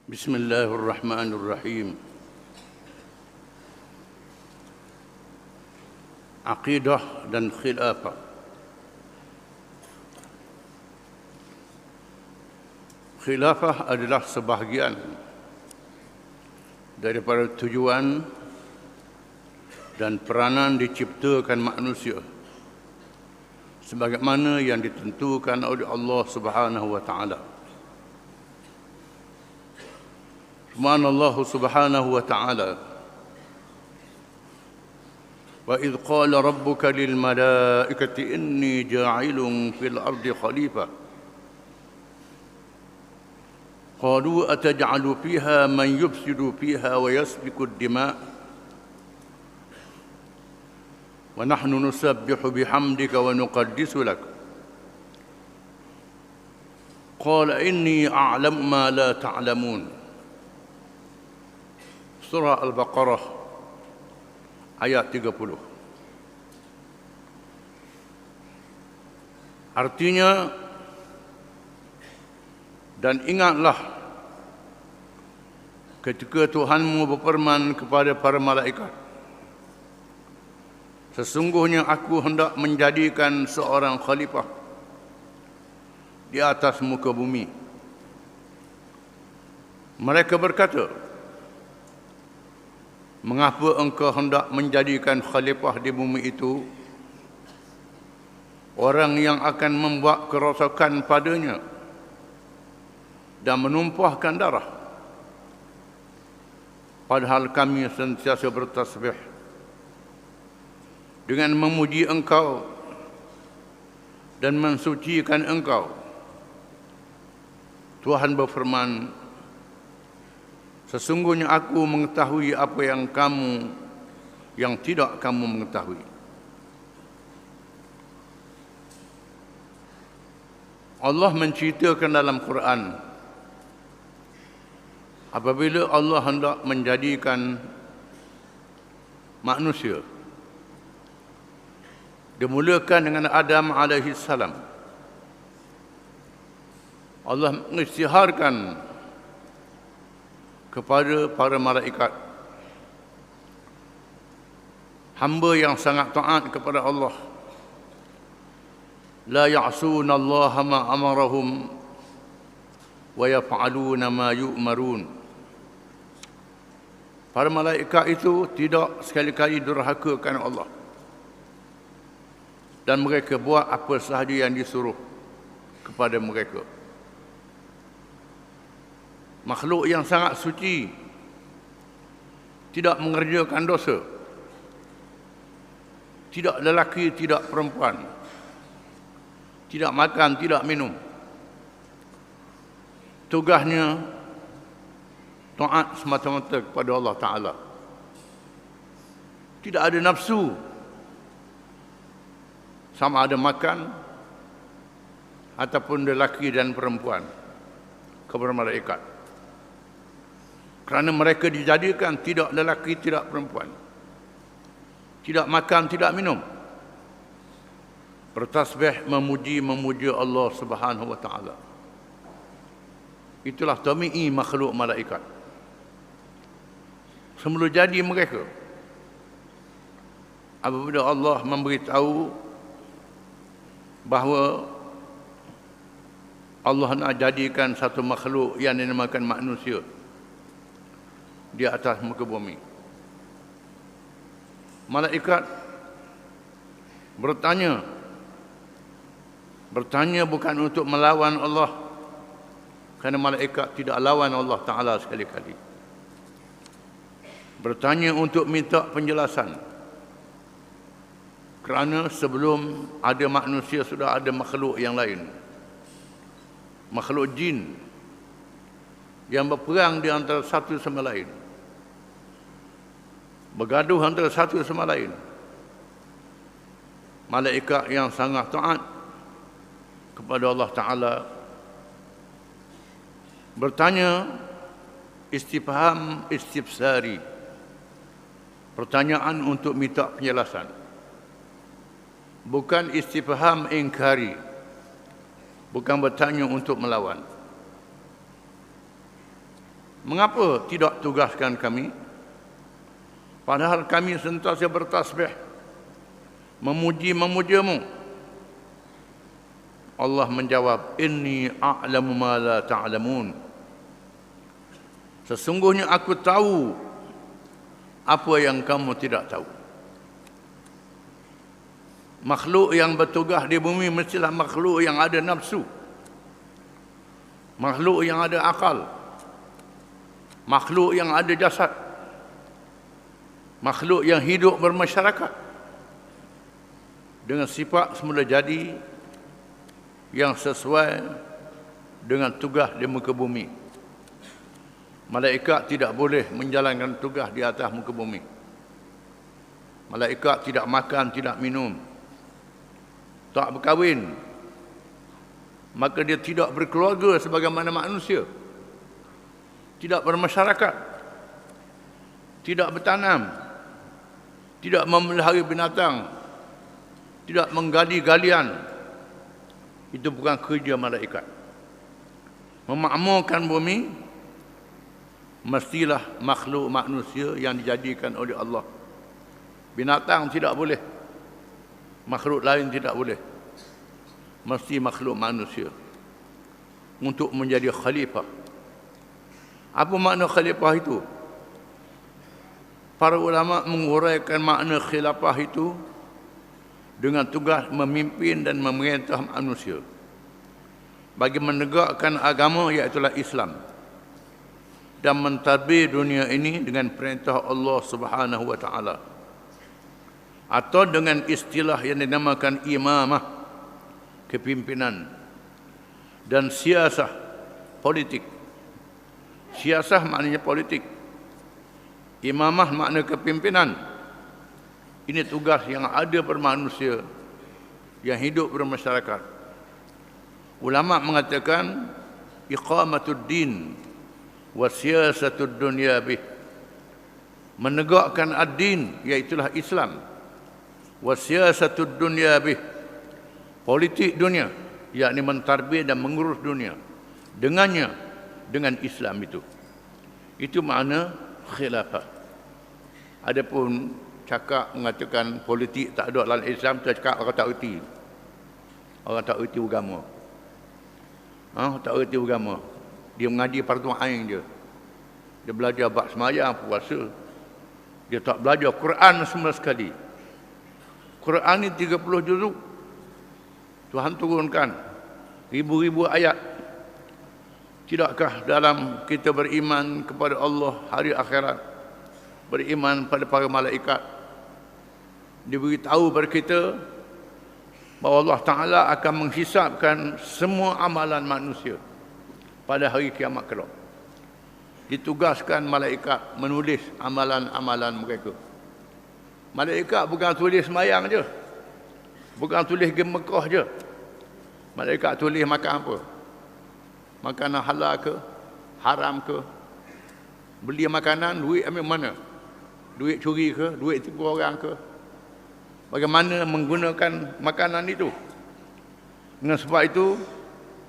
Bismillahirrahmanirrahim. Aqidah dan khilafah. Khilafah adalah sebahagian daripada tujuan dan peranan diciptakan manusia sebagaimana yang ditentukan oleh Allah Subhanahu wa taala. Allah Subhanahu wa taala, wa idh qala rabbuka lil malaikati inni ja'ilun fil ardi khalifah qalu ataj'alu fiha man yufsidu fiha wa yasfiku ad-dima' wa nahnu nusabbihu bihamdika wa nuqaddisu lak qala inni a'lamu ma la ta'lamun. Surah Al-Baqarah ayat 30. Artinya, dan ingatlah ketika Tuhanmu berfirman kepada para malaikat, sesungguhnya aku hendak menjadikan seorang khalifah di atas muka bumi. Mereka berkata, mengapa engkau hendak menjadikan khalifah di bumi itu orang yang akan membuat kerosakan padanya dan menumpahkan darah, padahal kami sentiasa bertasbih dengan memuji engkau dan mensucikan engkau. Tuhan berfirman, sesungguhnya aku mengetahui apa yang tidak kamu mengetahui. Allah menceritakan dalam Quran, apabila Allah hendak menjadikan manusia, dimulakan dengan Adam alaihi salam. Allah mengisytiharkan kepada para malaikat, hamba yang sangat taat kepada Allah, la ya'suna Allah ma amarahum wa yaf'aluna ma yu'marun. Para malaikat itu tidak sekali-kali durhakakan Allah dan mereka buat apa sahaja yang disuruh kepada mereka. Makhluk yang sangat suci, tidak mengerjakan dosa, tidak lelaki, tidak perempuan, tidak makan, tidak minum. Tugasnya taat semata-mata kepada Allah Ta'ala. Tidak ada nafsu, sama ada makan ataupun lelaki dan perempuan kepada malaikat. Kerana mereka dijadikan tidak lelaki, tidak perempuan, tidak makan, tidak minum, bertasbih memuji Allah Subhanahu wa taala. Itulah tabi'i makhluk malaikat. Semula jadi mereka, apabila Allah memberitahu bahawa Allah nak jadikan satu makhluk yang dinamakan manusia di atas muka bumi. Malaikat bertanya bukan untuk melawan Allah, kerana malaikat tidak lawan Allah Ta'ala sekali-kali. Bertanya untuk minta penjelasan, kerana sebelum ada manusia sudah ada makhluk yang lain, makhluk jin yang berperang di antara satu sama lain, bergaduh antara satu sama lain. Malaikat yang sangat taat kepada Allah Ta'ala bertanya istifham istifsari, pertanyaan untuk minta penjelasan, bukan istifham ingkari, bukan bertanya untuk melawan. Mengapa tidak tugaskan kami? Padahal kami sentiasa bertasbih, memuji-memujamu. Allah menjawab, Inni a'lamu ma la ta'lamun. Sesungguhnya aku tahu apa yang kamu tidak tahu. Makhluk yang bertugas di bumi mestilah makhluk yang ada nafsu, makhluk yang ada akal, makhluk yang ada jasad, makhluk yang hidup bermasyarakat dengan sifat semula jadi yang sesuai dengan tugas di muka bumi. Malaikat tidak boleh menjalankan tugas di atas muka bumi. Malaikat tidak makan, tidak minum, tak berkahwin, maka dia tidak berkeluarga sebagaimana manusia, tidak bermasyarakat, tidak bertanam, tidak memelihara binatang, tidak menggali galian. Itu bukan kerja malaikat. Memakmurkan bumi mestilah makhluk manusia yang dijadikan oleh Allah. Binatang tidak boleh, makhluk lain tidak boleh, mesti makhluk manusia untuk menjadi khalifah. Apa makna khalifah itu? Para ulama menguraikan makna khilafah itu dengan tugas memimpin dan memerintah manusia bagi menegakkan agama, iaitulah Islam, dan mentadbir dunia ini dengan perintah Allah Subhanahu wa taala, atau dengan istilah yang dinamakan imamah, kepimpinan, dan siasah, politik. Siasah maknanya politik, imamah makna kepimpinan. Ini tugas yang ada pada manusia yang hidup bermasyarakat. Ulama mengatakan iqamatud din wa siyasatud dunya bih, menegakkan ad-din, iaitulah Islam, wa siyasatud dunya bih, politik dunia, yakni mentadbir dan mengurus dunia dengannya, dengan Islam itu. Itu makna khilafah. Adapun cakap mengatakan politik tak ada dalam Islam, tu cakap orang tak erti. Orang tak erti agama. Tak erti agama. Dia mengaji fardu ain je. Dia belajar bab sembahyang, puasa. Dia tak belajar Quran sama sekali. Quran ni 30 juzuk. Tuhan turunkan ribu-ribu ayat. Tidakkah dalam kita beriman kepada Allah, hari akhirat, beriman pada para malaikat, diberitahu kepada kita bahawa Allah Ta'ala akan menghisapkan semua amalan manusia pada hari kiamat kelak. Ditugaskan malaikat menulis amalan-amalan mereka. Malaikat bukan tulis sembahyang je, bukan tulis pergi Mekah je. Malaikat tulis makan apa, makanan halal ke, haram ke, beli makanan, duit ambil mana, duit curi ke, duit tipu orang ke, bagaimana menggunakan makanan itu. Dengan sebab itu,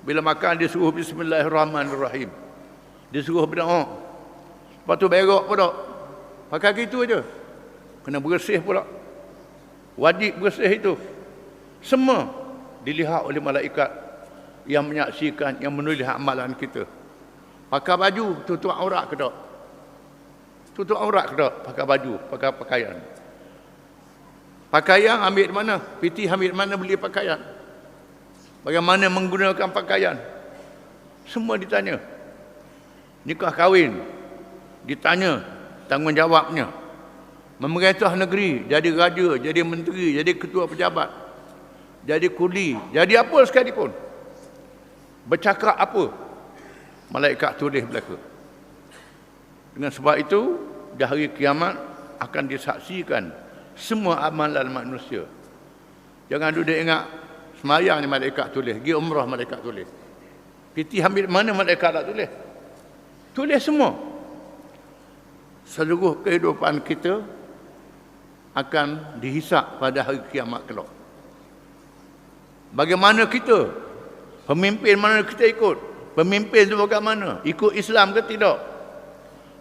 bila makan dia suruh Bismillahirrahmanirrahim, dia suruh berdoa. Lepas tu berak pula, pakai gitu aja, kena bersih pula, wajib bersih itu. Semua dilihat oleh malaikat yang menyaksikan, yang menulis amalan kita. Pakai baju, tutup aurat ke tak? Tutup aurat ke tak? Pakai baju, pakai pakaian. Pakaian ambil mana? Piti ambil mana beli pakaian? Bagaimana menggunakan pakaian? Semua ditanya. Nikah kahwin, ditanya tanggungjawabnya. Memerintah negeri, jadi raja, jadi menteri, jadi ketua pejabat, jadi kuli, jadi apa sekalipun, bercakap apa, malaikat tulis belaka. Dengan sebab itu, di hari kiamat akan disaksikan semua amalan manusia. Jangan duduk ingat sembahyang ni malaikat tulis, pergi umrah malaikat tulis, piti ambil mana malaikat tak tulis. Tulis semua. Seluruh kehidupan kita akan dihisap pada hari kiamat kelak. Bagaimana kita, pemimpin mana kita ikut, pemimpin itu bagaimana, ikut Islam ke tidak,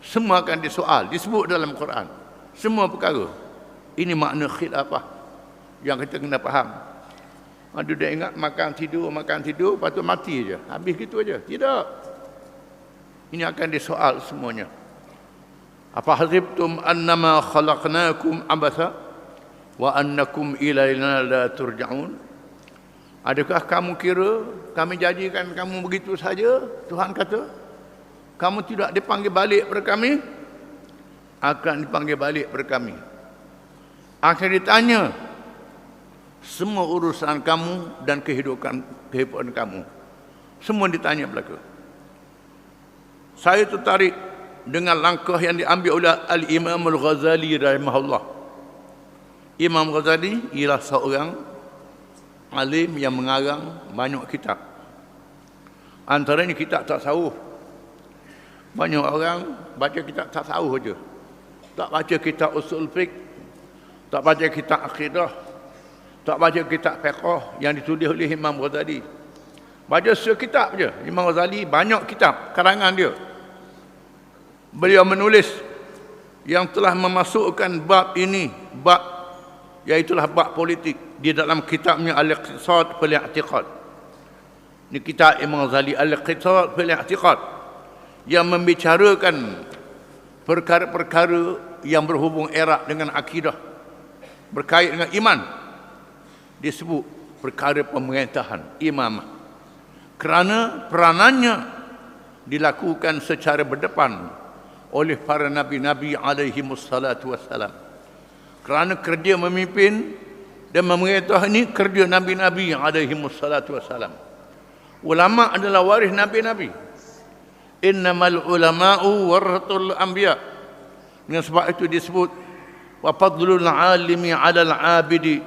Semua akan disoal, disebut dalam Quran. Semua perkara. Ini makna khilafah yang kita kena faham. Ada dah ingat makan tidur, lepas tu mati je. Habis gitu aja. Tidak. Ini akan disoal semuanya. Apa hasibtum annama khalaqnakum abatha wa annakum ilaina la turja'un? Adakah kamu kira kami jadikan kamu begitu saja? Tuhan kata, kamu tidak dipanggil balik kepada kami? Akan dipanggil balik kepada kami. Akan ditanya semua urusan kamu dan kehidupan kamu. Semua ditanya belaka. Saya tertarik dengan langkah yang diambil oleh Al-Imam Al-Ghazali rahimahullah. Imam Ghazali ialah seorang alim yang mengarang banyak kitab. Antaranya kitab tasawuf. Banyak orang baca kitab tasawuf saja. Tak baca kitab usul fiqh, tak baca kitab akidah, tak baca kitab fiqh yang ditulis oleh Imam Ghazali. Baca sekitab je. Imam Ghazali banyak kitab karangan dia. Beliau menulis yang telah memasukkan bab ini, bab iaitulah bab politik di dalam kitabnya Al-Iqtisad fil I'tiqad. Ini kitab Imam Ghazali Al-Iqtisad fil I'tiqad yang membicarakan perkara-perkara yang berhubung erat dengan akidah, berkait dengan iman. Disebut perkara pemerintahan, imamah. Kerana peranannya dilakukan secara berdepan oleh para nabi-nabi alaihimussalatu wassalam. Kerana kerja memimpin dan memerintah ini kerja nabi-nabi alaihimussalatu wassalam. Ulama adalah waris nabi-nabi. Innamal ulama'u warathul anbiya. Dengan sebab itu disebut wa fadlul alimi 'alal 'abidi.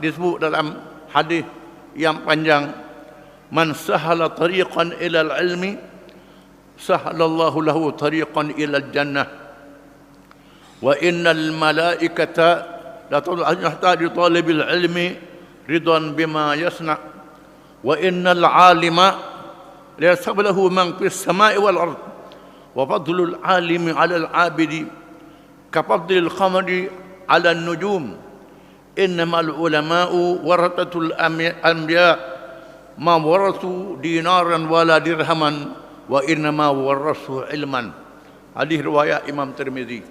Disebut dalam hadis yang panjang, man sahala tariqan ilal ilmi sahhalallahu lahu tariqan ilal jannah wa innal malaikata la tahtaju talibil ilmi ridwan bima yasna wa innal alima la yasablahu man fis samai wal ard wa fadlul alimi 'alal 'abidi ka fadlil qamari 'alan nujum innamal ulama'u warathatul anbiya ma warathu dinaran wala dirhaman wa innama warasu ilman. Hadis riwayat Imam Tirmizi.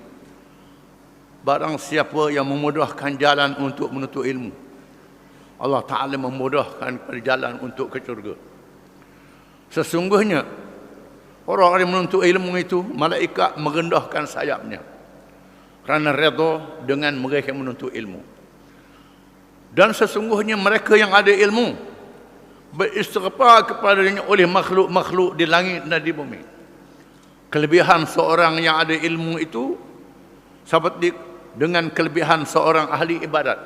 Barang siapa yang memudahkan jalan untuk menuntut ilmu, Allah Ta'ala memudahkan jalan untuk ke syurga. Sesungguhnya orang yang menuntut ilmu itu, malaikat merendahkan sayapnya kerana redha dengan mereka yang menuntut ilmu. Dan sesungguhnya mereka yang ada ilmu beristighfar kepadanya oleh makhluk-makhluk di langit dan di bumi. Kelebihan seorang yang ada ilmu itu seperti dengan kelebihan seorang ahli ibadat.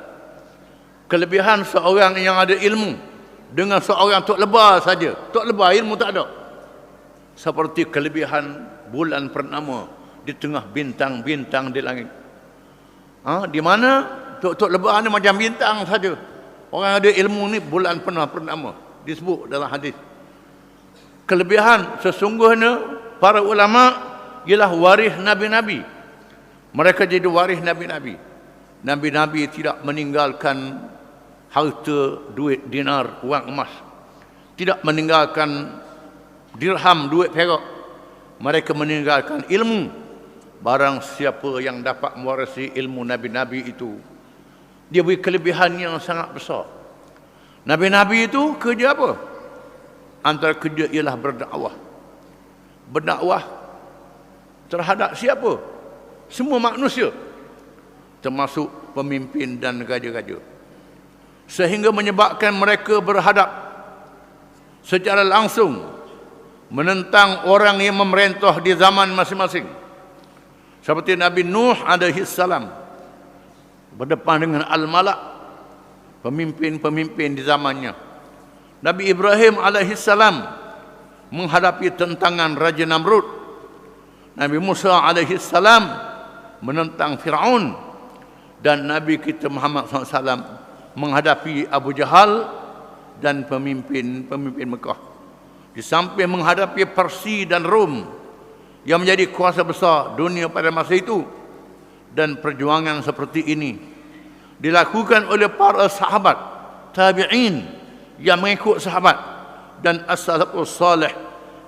Kelebihan seorang yang ada ilmu dengan seorang tok lebah saja. Tok lebah ilmu tak ada. Seperti kelebihan bulan purnama di tengah bintang-bintang di langit. Di mana tok lebah ni macam bintang saja. Orang ada ilmu ni bulan purnama. Disebut dalam hadis. Kelebihan sesungguhnya para ulama ialah waris nabi-nabi. Mereka jadi waris nabi-nabi. Nabi-nabi tidak meninggalkan harta, duit, dinar, wang emas. Tidak meninggalkan dirham, duit perak. Mereka meninggalkan ilmu. Barang siapa yang dapat mewarisi ilmu nabi-nabi itu, dia beri kelebihan yang sangat besar. Nabi-nabi itu kerja apa? Antara kerja ialah berdakwah. Berdakwah terhadap siapa? Semua manusia, termasuk pemimpin dan raja-raja. Sehingga menyebabkan mereka berhadap secara langsung menentang orang yang memerintah di zaman masing-masing. Seperti Nabi Nuh alaihi salam berdepan dengan al-malak, pemimpin-pemimpin di zamannya. Nabi Ibrahim alaihissalam menghadapi tentangan Raja Namrud. Nabi Musa alaihissalam menentang Fir'aun. Dan Nabi kita Muhammad SAW menghadapi Abu Jahal dan pemimpin-pemimpin Mekah. Di samping menghadapi Parsi dan Rom, yang menjadi kuasa besar dunia pada masa itu. Dan perjuangan seperti ini dilakukan oleh para sahabat, tabi'in yang mengikut sahabat, dan as-salafus salih,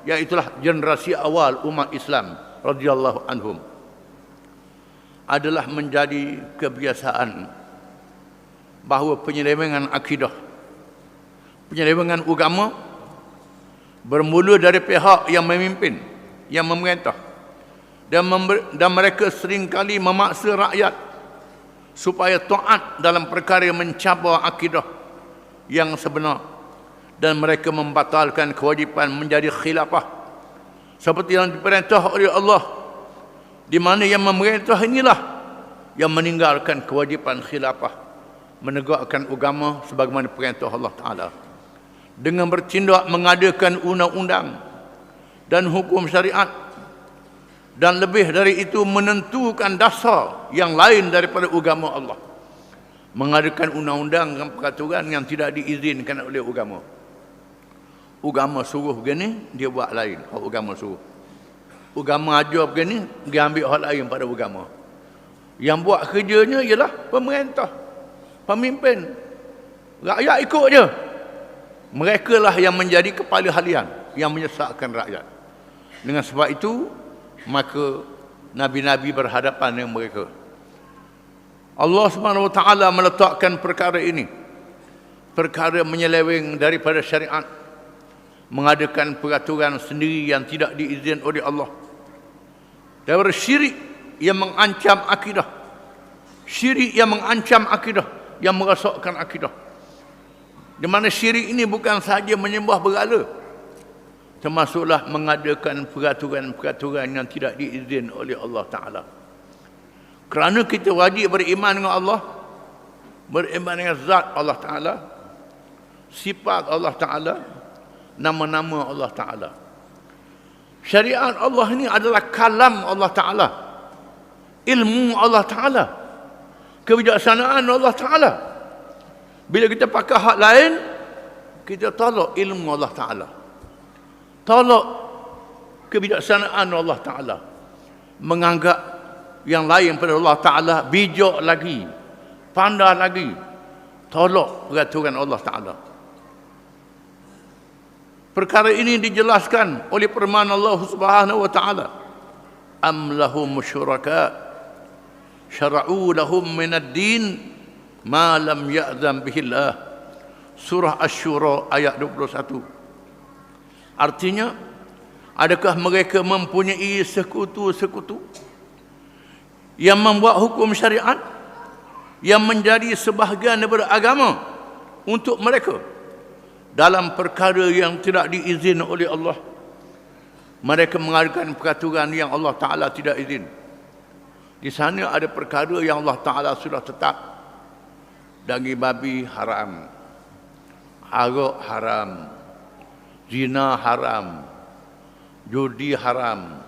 iaitulah generasi awal umat Islam radhiyallahu anhum. Adalah menjadi kebiasaan bahawa penyelewengan akidah, penyelewengan agama bermula dari pihak yang memimpin, yang memerintah, dan mereka seringkali memaksa rakyat supaya taat dalam perkara yang mencabar akidah yang sebenar, dan mereka membatalkan kewajipan menjadi khilafah seperti yang diperintah oleh Allah, di mana yang memerintah inilah yang meninggalkan kewajipan khilafah, menegakkan agama sebagaimana perintah Allah Ta'ala, dengan bertindak mengadakan undang-undang dan hukum syariat, dan lebih dari itu menentukan dasar yang lain daripada agama Allah, mengadakan undang-undang dan peraturan yang tidak diizinkan oleh agama. Agama suruh begini, dia buat lain. Agama suruh. Agama ajar begini, dia ambil hal lain pada agama. Yang buat kerjanya ialah pemerintah, pemimpin. Rakyat ikut je. Mereka lah yang menjadi kepala halian, yang menyesatkan rakyat. Dengan sebab itu, maka Nabi-Nabi berhadapan dengan mereka. Allah Subhanahu Wa Taala meletakkan perkara ini, perkara menyeleweng daripada syariat, mengadakan peraturan sendiri yang tidak diizinkan oleh Allah, daripada syirik yang mengancam akidah, syirik yang mengancam akidah, yang merosakkan akidah. Di mana syirik ini bukan sahaja menyembah berhala, termasuklah mengadakan peraturan-peraturan yang tidak diizinkan oleh Allah Ta'ala. Kerana kita wajib beriman dengan Allah, beriman dengan zat Allah Ta'ala, sifat Allah Ta'ala, nama-nama Allah Ta'ala. Syariat Allah ini adalah kalam Allah Ta'ala, ilmu Allah Ta'ala, kebijaksanaan Allah Ta'ala. Bila kita pakai hak lain, kita tolak ilmu Allah Ta'ala, tolak kebijaksanaan Allah Ta'ala, menganggap yang lain pada Allah Ta'ala bijak lagi, pandai lagi, tolak peraturan Allah Ta'ala. Perkara ini dijelaskan oleh firman Allah Subhanahu Wa Ta'ala, am lahum syuraka syara'u lahum minad din ma lam ya'zam bihillah. Surah Asy-Syura ayat 21. Artinya, adakah mereka mempunyai sekutu-sekutu yang membuat hukum syariat yang menjadi sebahagian daripada agama untuk mereka dalam perkara yang tidak diizinkan oleh Allah? Mereka mengadakan peraturan yang Allah Ta'ala tidak izin. Di sana ada perkara yang Allah Ta'ala sudah tetap. Daging babi haram, arak haram, zina haram, judi haram,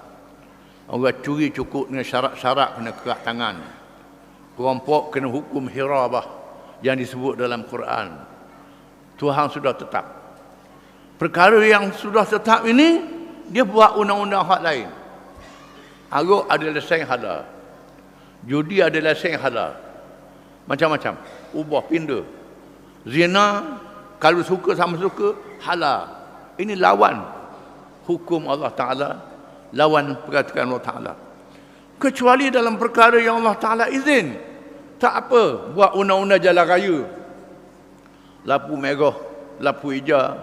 orang curi cukup dengan syarat-syarat kena kerak tangan, perampok kena hukum hirabah yang disebut dalam Quran. Tuhan sudah tetap. Perkara yang sudah tetap ini, dia buat undang-undang hak lain. Arak ada lesen halal, judi ada lesen halal, macam-macam, ubah pindah. Zina kalau suka sama suka halal. Ini lawan hukum Allah Ta'ala, lawan peraturan Allah Ta'ala. Kecuali dalam perkara yang Allah Ta'ala izin. Tak apa, buat undang-undang jalan raya, lampu merah, lampu hijau,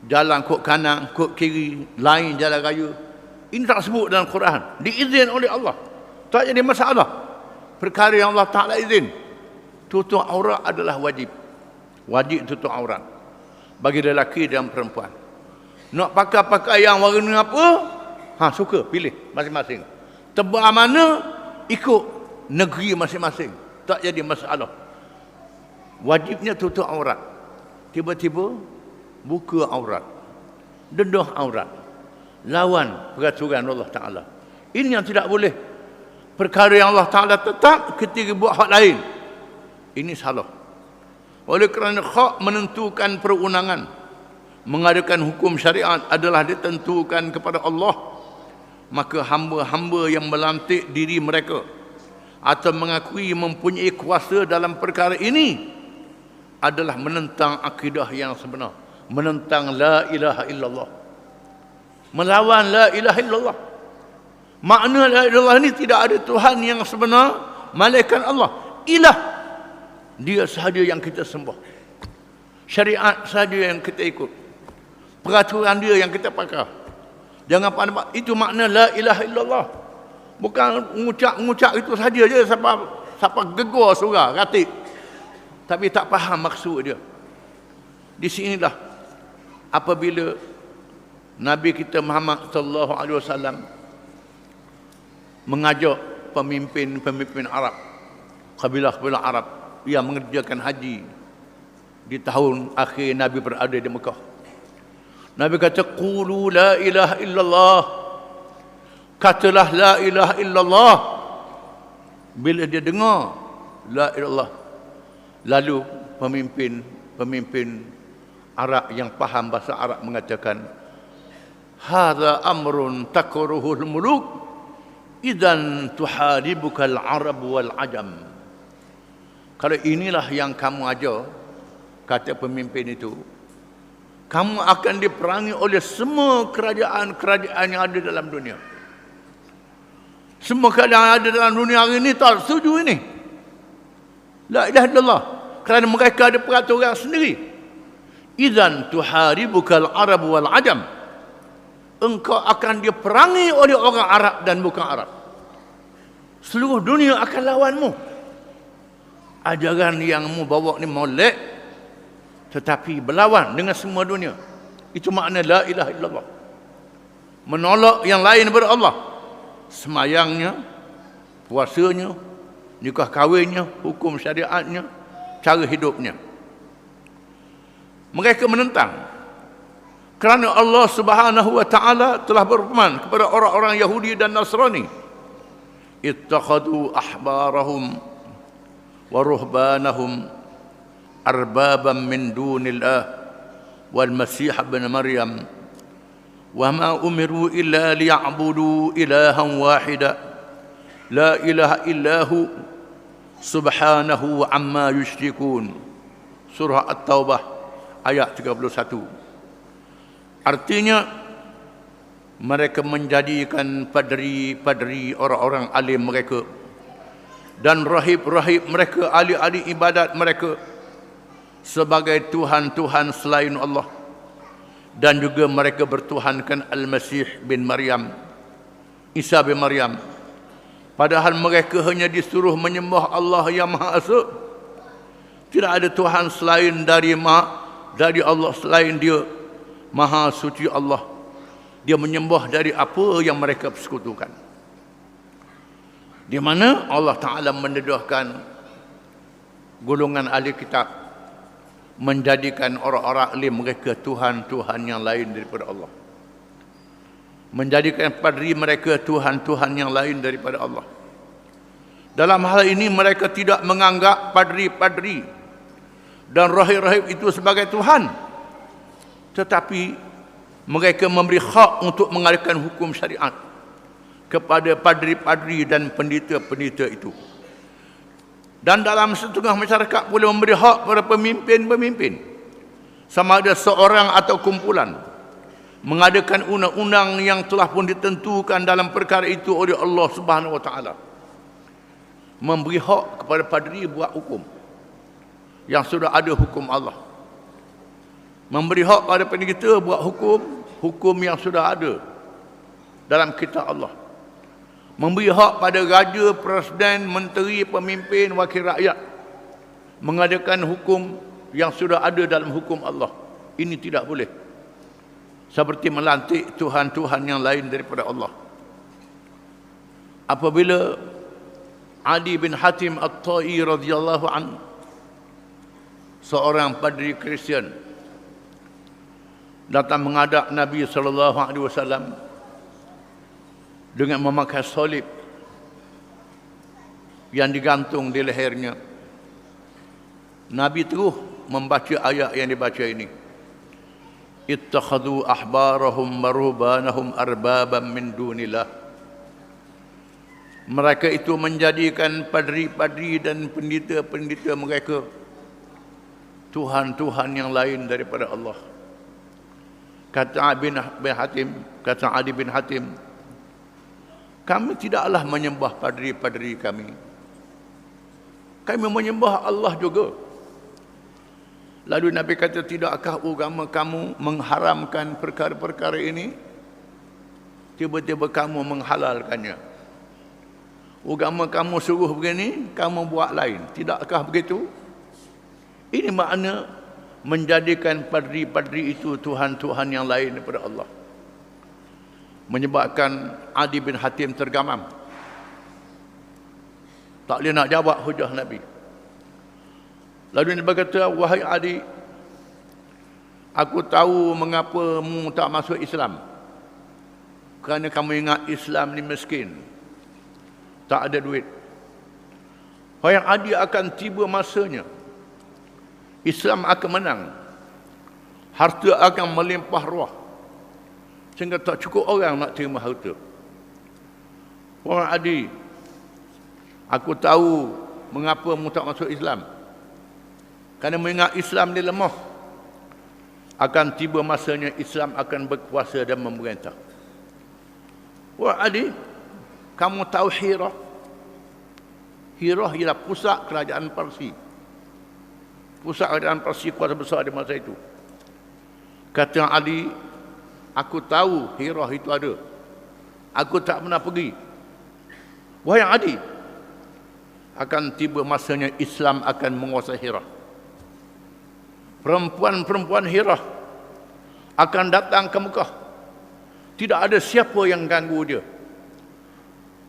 jalan kok kanan, kok kiri, lain jalan raya. Ini tak sebut dalam Quran, diizin oleh Allah, tak jadi masalah. Perkara yang Allah Ta'ala izin, tutup aurat adalah wajib. Wajib tutup aurat bagi lelaki dan perempuan. Nak pakai pakaian warna apa, suka, pilih masing-masing. Tebal mana, ikut negeri masing-masing, tak jadi masalah. Wajibnya tutup aurat. Tiba-tiba buka aurat, dedah aurat, lawan peraturan Allah Ta'ala. Ini yang tidak boleh. Perkara yang Allah Ta'ala tetap, ketika buat hak lain, ini salah. Oleh kerana hak menentukan perundangan, mengadakan hukum syariat adalah ditentukan kepada Allah, maka hamba-hamba yang melantik diri mereka atau mengakui mempunyai kuasa dalam perkara ini adalah menentang akidah yang sebenar, menentang la ilaha illallah, melawan la ilaha illallah. Makna la ilaha illallah ini tidak ada Tuhan yang sebenar malaikat Allah. Ilah, dia sahaja yang kita sembah, syariat sahaja yang kita ikut, peraturan dia yang kita pakai. Jangan pandang, itu makna la ilaha illallah. Bukan mengucap itu saja je siapa gegar surah ratik, tapi tak faham maksud dia. Di sinilah apabila Nabi kita Muhammad sallallahu alaihi wasallam mengajak pemimpin-pemimpin Arab, kabilah-kabilah Arab yang mengerjakan haji di tahun akhir Nabi berada di Mekah. Nabi kata, qulu la ilaha illallah. Katalah la ilaha illallah. Bila dia dengar la ilaha illallah, lalu pemimpin Arab yang faham bahasa Arab mengatakan, hadza amrun takruhul muluk idzan tuharibukal arab wal ajam. Kalau inilah yang kamu ajar, kata pemimpin itu, kamu akan diperangi oleh semua kerajaan-kerajaan yang ada dalam dunia. Semua kerajaan yang ada dalam dunia hari ini tak setuju ini la ilaha illallah, kerana mereka ada peraturan sendiri. Idzan tuharibukal arab wal ajam, engkau akan diperangi oleh orang Arab dan bukan Arab. Seluruh dunia akan lawanmu. Ajaran yang mu bawa ni molek, tetapi berlawan dengan semua dunia. Itu makna la ilaha illallah. Menolak yang lain daripada Allah. Semayangnya, puasanya, nikah kahwinnya, hukum syariatnya, cara hidupnya. Mereka menentang. Kerana Allah Subhanahu wa taala telah berfirman kepada orang-orang Yahudi dan Nasrani, ittakhadhu ahbarahum wa ruhbanahum arbaban min dunillah wal masih ibn maryam wa ma umiru illa liya'budu ilahan wahida la ilaha illahu subhanahu amma yusyrikun. Surah At-Taubah ayat 31. Artinya, mereka menjadikan padri-padri orang-orang alim mereka dan rahib-rahib mereka, ahli-ahli ibadat mereka sebagai Tuhan-Tuhan selain Allah. Dan juga mereka bertuhankan Al-Masih bin Maryam, Isa bin Maryam. Padahal mereka hanya disuruh menyembah Allah yang Maha Esa. Tidak ada Tuhan selain dari Allah selain dia. Maha suci Allah. Dia menyembah dari apa yang mereka persekutukan. Di mana Allah Ta'ala mendedahkan golongan ahli kitab menjadikan orang-orang alim mereka Tuhan-Tuhan yang lain daripada Allah. Menjadikan padri mereka Tuhan-Tuhan yang lain daripada Allah. Dalam hal ini mereka tidak menganggap padri-padri dan rahib-rahib itu sebagai Tuhan, tetapi mereka memberi hak untuk mengadakan hukum syariat kepada padri-padri dan pendeta-pendeta itu. Dan dalam setengah masyarakat boleh memberi hak kepada pemimpin-pemimpin, sama ada seorang atau kumpulan, mengadakan undang-undang yang telah pun ditentukan dalam perkara itu oleh Allah Subhanahu wa taala. Memberi hak kepada padri buat hukum yang sudah ada hukum Allah. Memberi hak pada pendeta buat hukum yang sudah ada dalam kitab Allah. Memberi hak pada raja, presiden, menteri, pemimpin, wakil rakyat mengadakan hukum yang sudah ada dalam hukum Allah. Ini tidak boleh. Seperti melantik Tuhan-Tuhan yang lain daripada Allah. Apabila Adi bin Hatim At-Tai radhiyallahu anhu, seorang padri Kristian, datang menghadap Nabi sallallahu alaihi wasallam dengan memakai salib yang digantung di lehernya. Nabi terus membaca ayat yang dibaca ini. Ittakhadhu ahbarahum wa ruhbanahum arbaban min dunillah Mereka itu menjadikan padri-padri dan pendeta-pendeta mereka Tuhan-Tuhan yang lain daripada Allah. Kata Adi bin Hatim, kami tidaklah menyembah padri-padri kami. Kami menyembah Allah juga. Lalu Nabi kata, tidakkah agama kamu mengharamkan perkara-perkara ini? Tiba-tiba kamu menghalalkannya. Agama kamu suruh begini, kamu buat lain. Tidakkah begitu? Ini makna menjadikan padri-padri itu Tuhan-Tuhan yang lain daripada Allah. Menyebabkan Adi bin Hatim tergamam. Tak boleh nak jawab hujah Nabi. Lalu Nabi berkata, wahai Adi, aku tahu mengapa mu tak masuk Islam. Kerana kamu ingat Islam ni miskin, tak ada duit. Wahai Adi, akan tiba masanya Islam akan menang, harta akan melimpah ruah, sehingga tak cukup orang nak terima harta. Wahai Adi, aku tahu mengapa mu tak masuk Islam. Kerana mengingat Islam dia lemah, akan tiba masanya Islam akan berkuasa dan memerintah. Wahai Adi, kamu tahu Hirah? Hirah ialah pusat kerajaan Parsi. Pusat kerajaan Parsi kuasa besar di masa itu. Kata Ali, aku tahu Hirah itu ada. Aku tak pernah pergi. Wahai Adi, akan tiba masanya Islam akan menguasai Hirah. Perempuan-perempuan Hirah akan datang ke Mekah. Tidak ada siapa yang ganggu dia.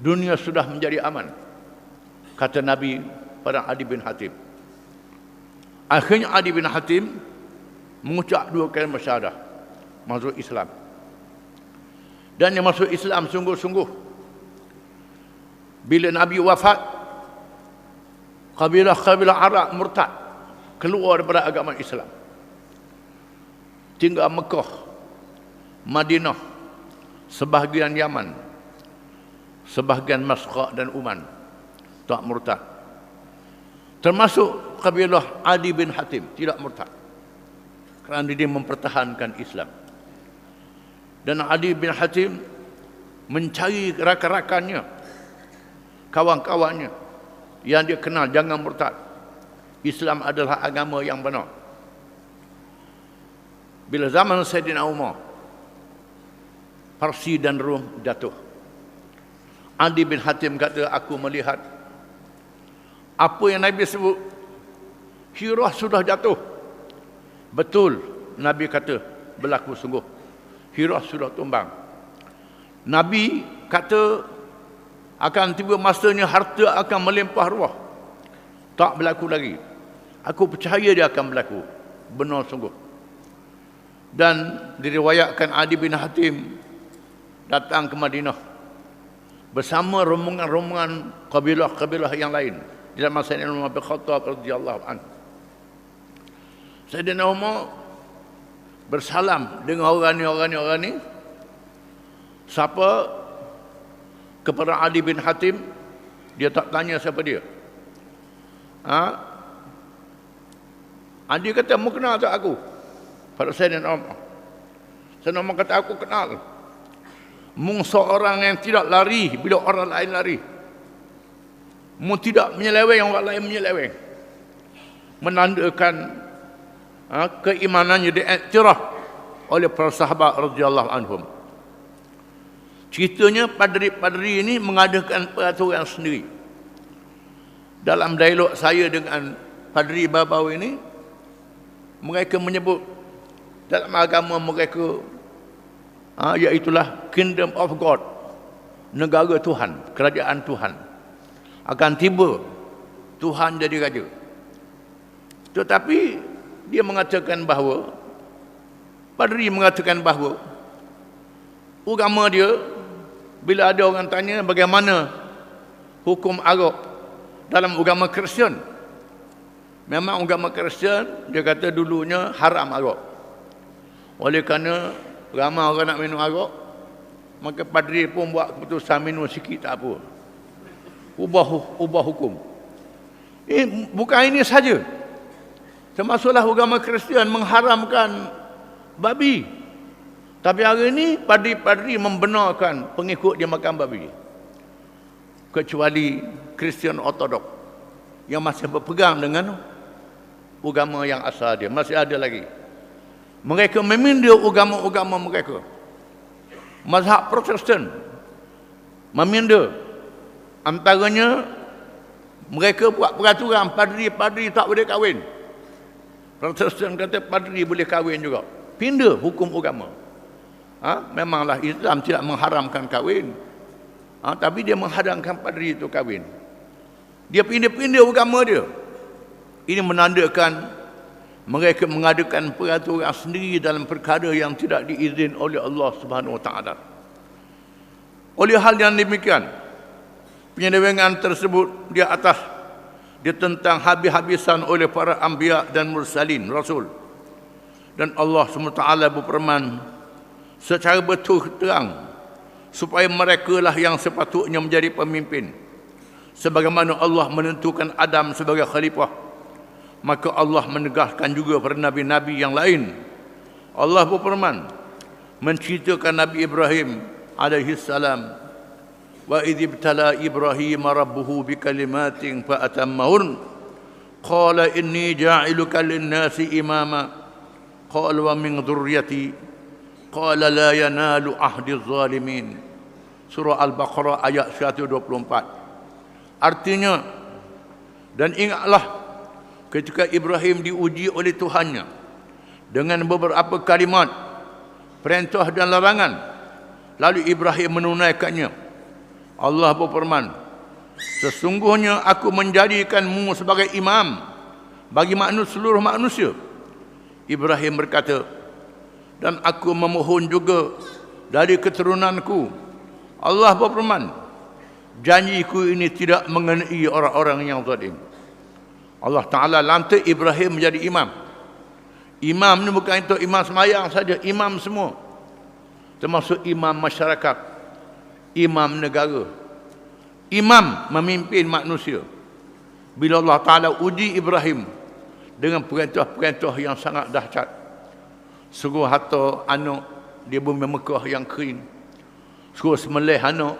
Dunia sudah menjadi aman, kata Nabi pada Adi bin Hatim. Akhirnya Adi bin Hatim mengucap 2 kalimat syahadah, masuk Islam. Dan yang masuk Islam sungguh-sungguh. Bila Nabi wafat, kabilah-kabilah Arab murtad, keluar daripada agama Islam. Tinggal Mekah, Madinah, sebahagian Yaman, sebahagian Masqa dan Uman, tak murtad. Termasuk kabilah Adi bin Hatim tidak murtad, kerana dia mempertahankan Islam. Dan Adi bin Hatim mencari rakan-rakannya, kawan-kawannya yang dia kenal, jangan murtad. Islam adalah agama yang benar. Bila zaman Sayyidina Umar, Parsi dan Rom jatuh, Adi bin Hatim kata, aku melihat apa yang Nabi sebut, Hirah sudah jatuh. Betul, Nabi kata, berlaku sungguh. Hirah sudah tumbang. Nabi kata, akan tiba masanya harta akan melimpah ruah. Tak berlaku lagi. Aku percaya dia akan berlaku. Benar sungguh. Dan diriwayatkan Adi bin Hatim datang ke Madinah bersama rombongan-rombongan kabilah-kabilah yang lain di dalam masa Sayyidina Umar bin Khattab radhiyallahu anhu. Sayyidina Umar bersalam dengan orang ni. Siapa? Kepada Adi bin Hatim. Dia tak tanya siapa dia. Adi kata, mu kenal tak aku? Pada Sayyidina Umar. Sayyidina Umar kata, aku kenal. Mu seorang yang tidak lari bila orang lain lari. Mu tidak menyeleweng orang lain menyeleweng. Menandakan keimanannya diiktiraf oleh para sahabat radhiyallahu anhum. Ceritanya padri-padri ini mengadakan peraturan sendiri. Dalam dialog saya dengan padri baru ini, mereka menyebut dalam agama mereka, iaitulah Kingdom of God, negara Tuhan, kerajaan Tuhan. Akan tiba Tuhan jadi raja. Tetapi dia mengatakan bahawa, padri mengatakan bahawa agama dia, bila ada orang tanya bagaimana hukum Arab dalam agama Kristian, memang agama Kristian dia kata dulunya haram Arab. Oleh kerana ramai orang nak minum arak, maka padri pun buat keputusan minum sikit tak apa. ubah hukum. Bukan ini saja. Termasuklah agama Kristian mengharamkan babi. Tapi hari ini padri-padri membenarkan pengikut dia makan babi. Kecuali Kristian Ortodok yang masih berpegang dengan agama yang asal dia. Masih ada lagi. Mereka meminda agama-agama mereka. Mazhab Protestan meminda. Antaranya mereka buat peraturan padri-padri tak boleh kahwin. Protestan kata padri boleh kahwin juga. Pindah hukum agama. Memanglah Islam tidak mengharamkan kahwin. Tapi dia menghadangkan padri itu kahwin. Dia pindah-pindah agama dia. Ini menandakan mereka mengadakan peraturan sendiri dalam perkara yang tidak diizin oleh Allah Subhanahu Wa Taala. Oleh hal yang demikian, penyelewengan tersebut di atas ditentang habis-habisan oleh para anbiya dan mursalin, rasul. Dan Allah SWT berfirman secara betul terang supaya mereka lah yang sepatutnya menjadi pemimpin. Sebagaimana Allah menentukan Adam sebagai khalifah, maka Allah menegaskan juga pada nabi-nabi yang lain. Allah berfirman menceritakan Nabi Ibrahim alaihi salam, wa idh ibtala Ibrahim rabbuhu bikalimatin fa atammahun qala inni ja'iluka lin-nasi imama qala wa min dhurriyyati qala la yanalu ahdi adh-dhalimin. Surah Al-Baqarah ayat 124. Artinya, dan ingatlah ketika Ibrahim diuji oleh Tuhannya dengan beberapa kalimat perintah dan larangan, lalu Ibrahim menunaikannya. Allah berfirman, sesungguhnya aku menjadikanmu sebagai imam bagi seluruh manusia. Ibrahim berkata, dan aku memohon juga dari keturunanku. Allah berfirman, janjiku ini tidak mengenai orang-orang yang zalim. Allah Ta'ala lantik Ibrahim menjadi imam. Imam ni bukan itu imam semayang saja, imam semua. Termasuk imam masyarakat, imam negara, imam memimpin manusia. Bila Allah Ta'ala uji Ibrahim dengan perintah-perintah yang sangat dahsyat, suruh harta anak di bumi Mekah yang kering, suruh sembelih anak,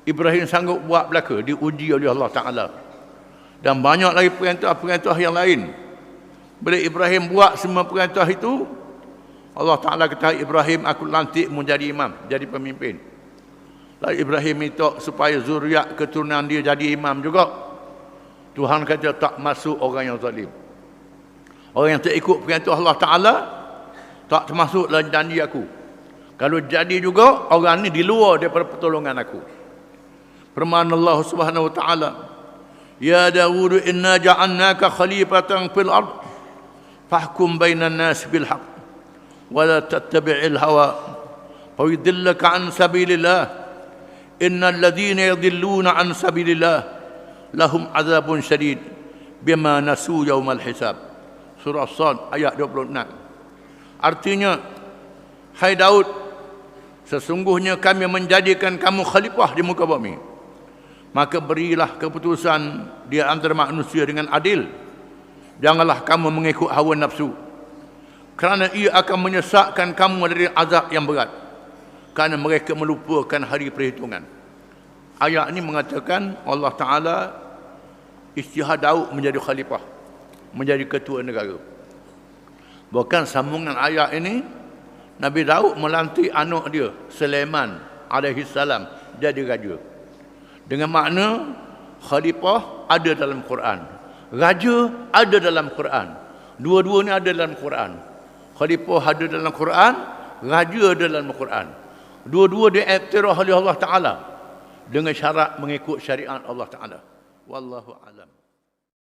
Ibrahim sanggup buat belaka, diuji oleh Allah Ta'ala. Dan banyak lagi perintah-perintah yang lain. Bila Ibrahim buat semua perintah itu, Allah Ta'ala kata, Ibrahim aku lantik menjadi imam, jadi pemimpin. Lalu Ibrahim minta supaya zuriat keturunan dia jadi imam juga. Tuhan kata tak masuk orang yang zalim. Orang yang tak ikut perintah Allah Ta'ala tak termasuk dalam janji aku. Kalau jadi juga, orang ni di luar daripada pertolongan aku. Firman Allah Subhanahu Wa Ta'ala, ya Dawud inna ja'alnaka khalifatan fil ard fahkum bainan nas bil haqq wa la tattabi'il hawa fa yudillaka an sabilillah innal ladhina yadhilluna an sabilillah lahum azabun syadid bima nasu yaumal hisab. Surah Sad ayat 26. Artinya, hai Daud, sesungguhnya kami menjadikan kamu khalifah di muka bumi, maka berilah keputusan di antara manusia dengan adil. Janganlah kamu mengikut hawa nafsu, kerana ia akan menyesatkan kamu dari azab yang berat, kerana mereka melupakan hari perhitungan. Ayat ini mengatakan Allah Ta'ala istihad Daud menjadi khalifah, menjadi ketua negara. Bahkan sambungan ayat ini, Nabi Daud melantik anak dia Sulaiman alaihi salam jadi raja. Dengan makna khalifah ada dalam Quran, raja ada dalam Quran. Dua-duanya ada dalam Quran. Khalifah ada dalam Quran, raja ada dalam Quran. Dua-dua diiktiraf oleh Allah Ta'ala dengan syarat mengikut syariat Allah Ta'ala. Wallahu a'lam.